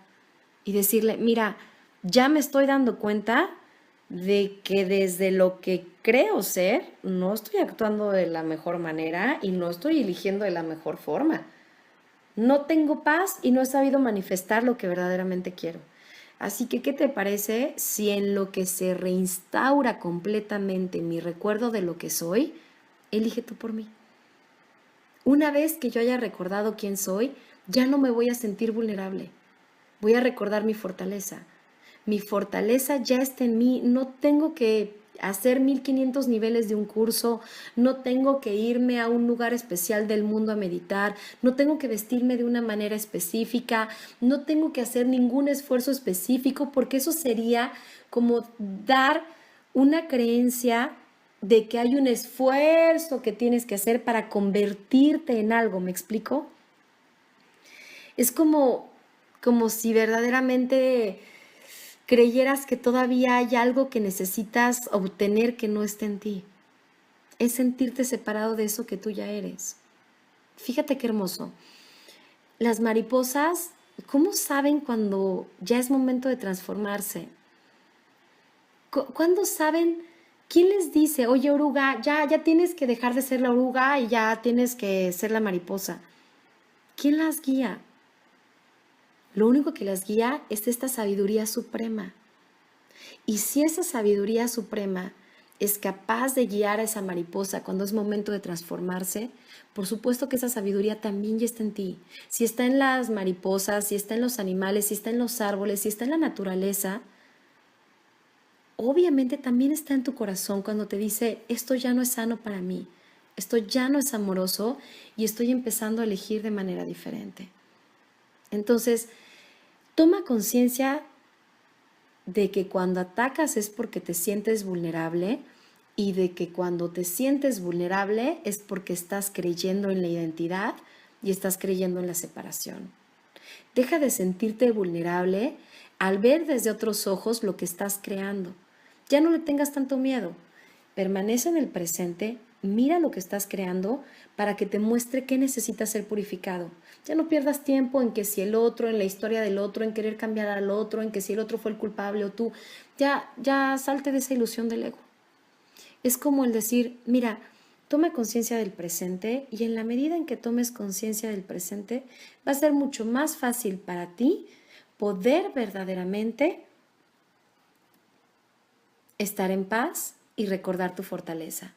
y decirle, mira, ya me estoy dando cuenta de que desde lo que creo ser, no estoy actuando de la mejor manera y no estoy eligiendo de la mejor forma. No tengo paz y no he sabido manifestar lo que verdaderamente quiero. Así que, ¿qué te parece si en lo que se reinstaura completamente mi recuerdo de lo que soy, elige tú por mí? Una vez que yo haya recordado quién soy, ya no me voy a sentir vulnerable. Voy a recordar mi fortaleza. Mi fortaleza ya está en mí. No tengo que hacer 1500 niveles de un curso. No tengo que irme a un lugar especial del mundo a meditar. No tengo que vestirme de una manera específica. No tengo que hacer ningún esfuerzo específico porque eso sería como dar una creencia de que hay un esfuerzo que tienes que hacer para convertirte en algo. ¿Me explico? Es como si verdaderamente creyeras que todavía hay algo que necesitas obtener que no esté en ti. Es sentirte separado de eso que tú ya eres. Fíjate qué hermoso. Las mariposas, ¿cómo saben cuando ya es momento de transformarse? ¿Cuándo saben? ¿Quién les dice, oye oruga, ya tienes que dejar de ser la oruga y ya tienes que ser la mariposa? ¿Quién las guía? Lo único que las guía es esta sabiduría suprema. Y si esa sabiduría suprema es capaz de guiar a esa mariposa cuando es momento de transformarse, por supuesto que esa sabiduría también ya está en ti. Si está en las mariposas, si está en los animales, si está en los árboles, si está en la naturaleza, obviamente también está en tu corazón cuando te dice, esto ya no es sano para mí, esto ya no es amoroso y estoy empezando a elegir de manera diferente. Entonces, toma conciencia de que cuando atacas es porque te sientes vulnerable y de que cuando te sientes vulnerable es porque estás creyendo en la identidad y estás creyendo en la separación. Deja de sentirte vulnerable al ver desde otros ojos lo que estás creando. Ya no le tengas tanto miedo. Permanece en el presente, mira lo que estás creando para que te muestre qué necesita ser purificado. Ya no pierdas tiempo en que si el otro, en la historia del otro, en querer cambiar al otro, en que si el otro fue el culpable o tú. Ya salte de esa ilusión del ego. Es como el decir, mira, toma conciencia del presente y en la medida en que tomes conciencia del presente, va a ser mucho más fácil para ti poder verdaderamente estar en paz y recordar tu fortaleza.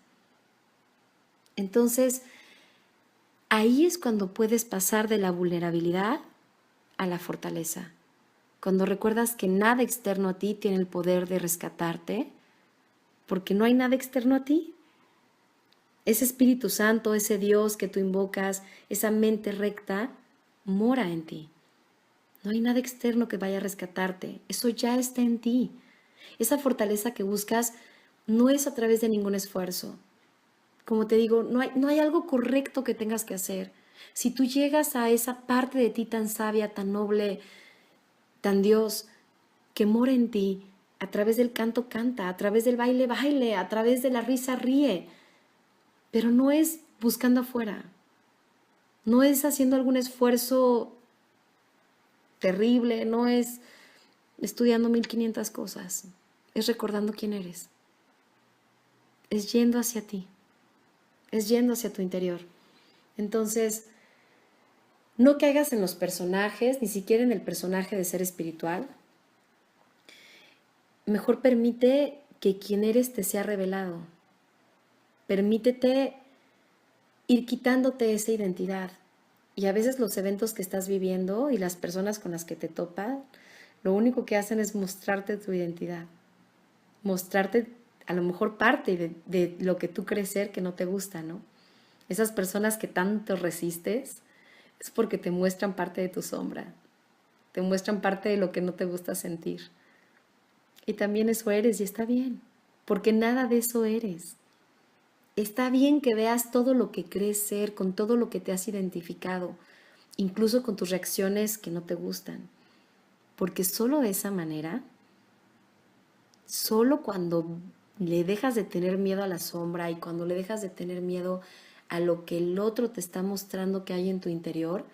Entonces, ahí es cuando puedes pasar de la vulnerabilidad a la fortaleza. Cuando recuerdas que nada externo a ti tiene el poder de rescatarte, porque no hay nada externo a ti. Ese Espíritu Santo, ese Dios que tú invocas, esa mente recta, mora en ti. No hay nada externo que vaya a rescatarte. Eso ya está en ti. Esa fortaleza que buscas no es a través de ningún esfuerzo. Como te digo, no hay algo correcto que tengas que hacer. Si tú llegas a esa parte de ti tan sabia, tan noble, tan Dios, que mora en ti, a través del canto canta, a través del baile baile, a través de la risa ríe, pero no es buscando afuera, no es haciendo algún esfuerzo terrible, no es estudiando 1500 cosas, es recordando quién eres, es yendo hacia ti, es yendo hacia tu interior. Entonces, no caigas en los personajes, ni siquiera en el personaje de ser espiritual. Mejor permite que quien eres te sea revelado. Permítete ir quitándote esa identidad. Y a veces los eventos que estás viviendo y las personas con las que te topas, lo único que hacen es mostrarte tu identidad. Mostrarte a lo mejor parte de lo que tú crees ser que no te gusta, ¿no? Esas personas que tanto resistes es porque te muestran parte de tu sombra. Te muestran parte de lo que no te gusta sentir. Y también eso eres y está bien, porque nada de eso eres. Está bien que veas todo lo que crees ser, con todo lo que te has identificado, incluso con tus reacciones que no te gustan, porque solo de esa manera, solo cuando le dejas de tener miedo a la sombra y cuando le dejas de tener miedo a lo que el otro te está mostrando que hay en tu interior,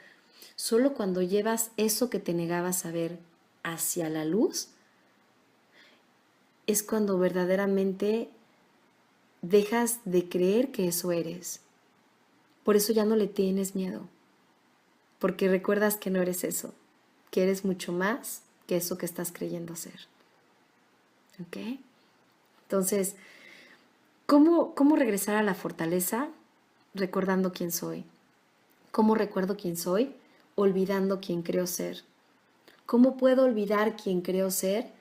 solo cuando llevas eso que te negabas a ver hacia la luz, es cuando verdaderamente dejas de creer que eso eres. Por eso ya no le tienes miedo, porque recuerdas que no eres eso, que eres mucho más que eso que estás creyendo ser. ¿Ok? Entonces, ¿cómo regresar a la fortaleza? Recordando quién soy. ¿Cómo recuerdo quién soy? Olvidando quién creo ser. ¿Cómo puedo olvidar quién creo ser?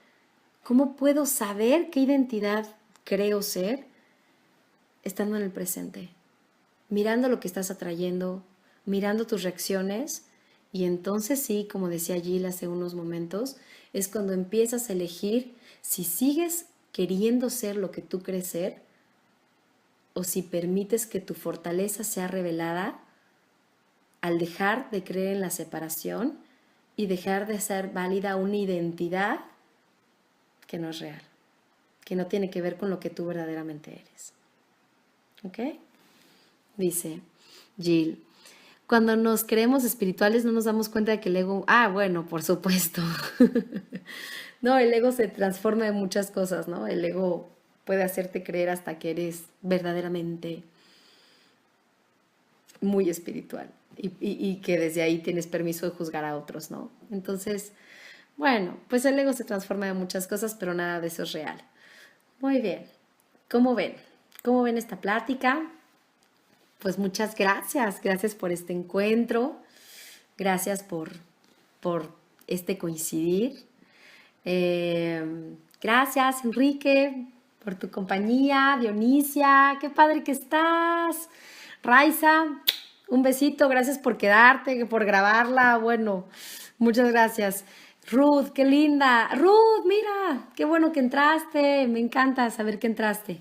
¿Cómo puedo saber qué identidad creo ser? Estando en el presente, mirando lo que estás atrayendo, mirando tus reacciones, y entonces sí, como decía Jill hace unos momentos, es cuando empiezas a elegir si sigues queriendo ser lo que tú crees ser o si permites que tu fortaleza sea revelada al dejar de creer en la separación y dejar de ser válida una identidad que no es real, que no tiene que ver con lo que tú verdaderamente eres. ¿Ok? Dice Jill, cuando nos creemos espirituales no nos damos cuenta de que el ego, bueno, por supuesto. No, el ego se transforma en muchas cosas, ¿no? El ego puede hacerte creer hasta que eres verdaderamente muy espiritual y que desde ahí tienes permiso de juzgar a otros, ¿no? Entonces, bueno, pues el ego se transforma en muchas cosas, pero nada de eso es real. Muy bien, ¿cómo ven? ¿Cómo ven esta plática? Pues muchas gracias por este encuentro, gracias por este coincidir. Gracias, Enrique, por tu compañía. Dionisia, qué padre que estás. Raiza, un besito, gracias por quedarte, por grabarla. Bueno, muchas gracias. Ruth, qué linda. Ruth, mira, qué bueno que entraste. Me encanta saber que entraste.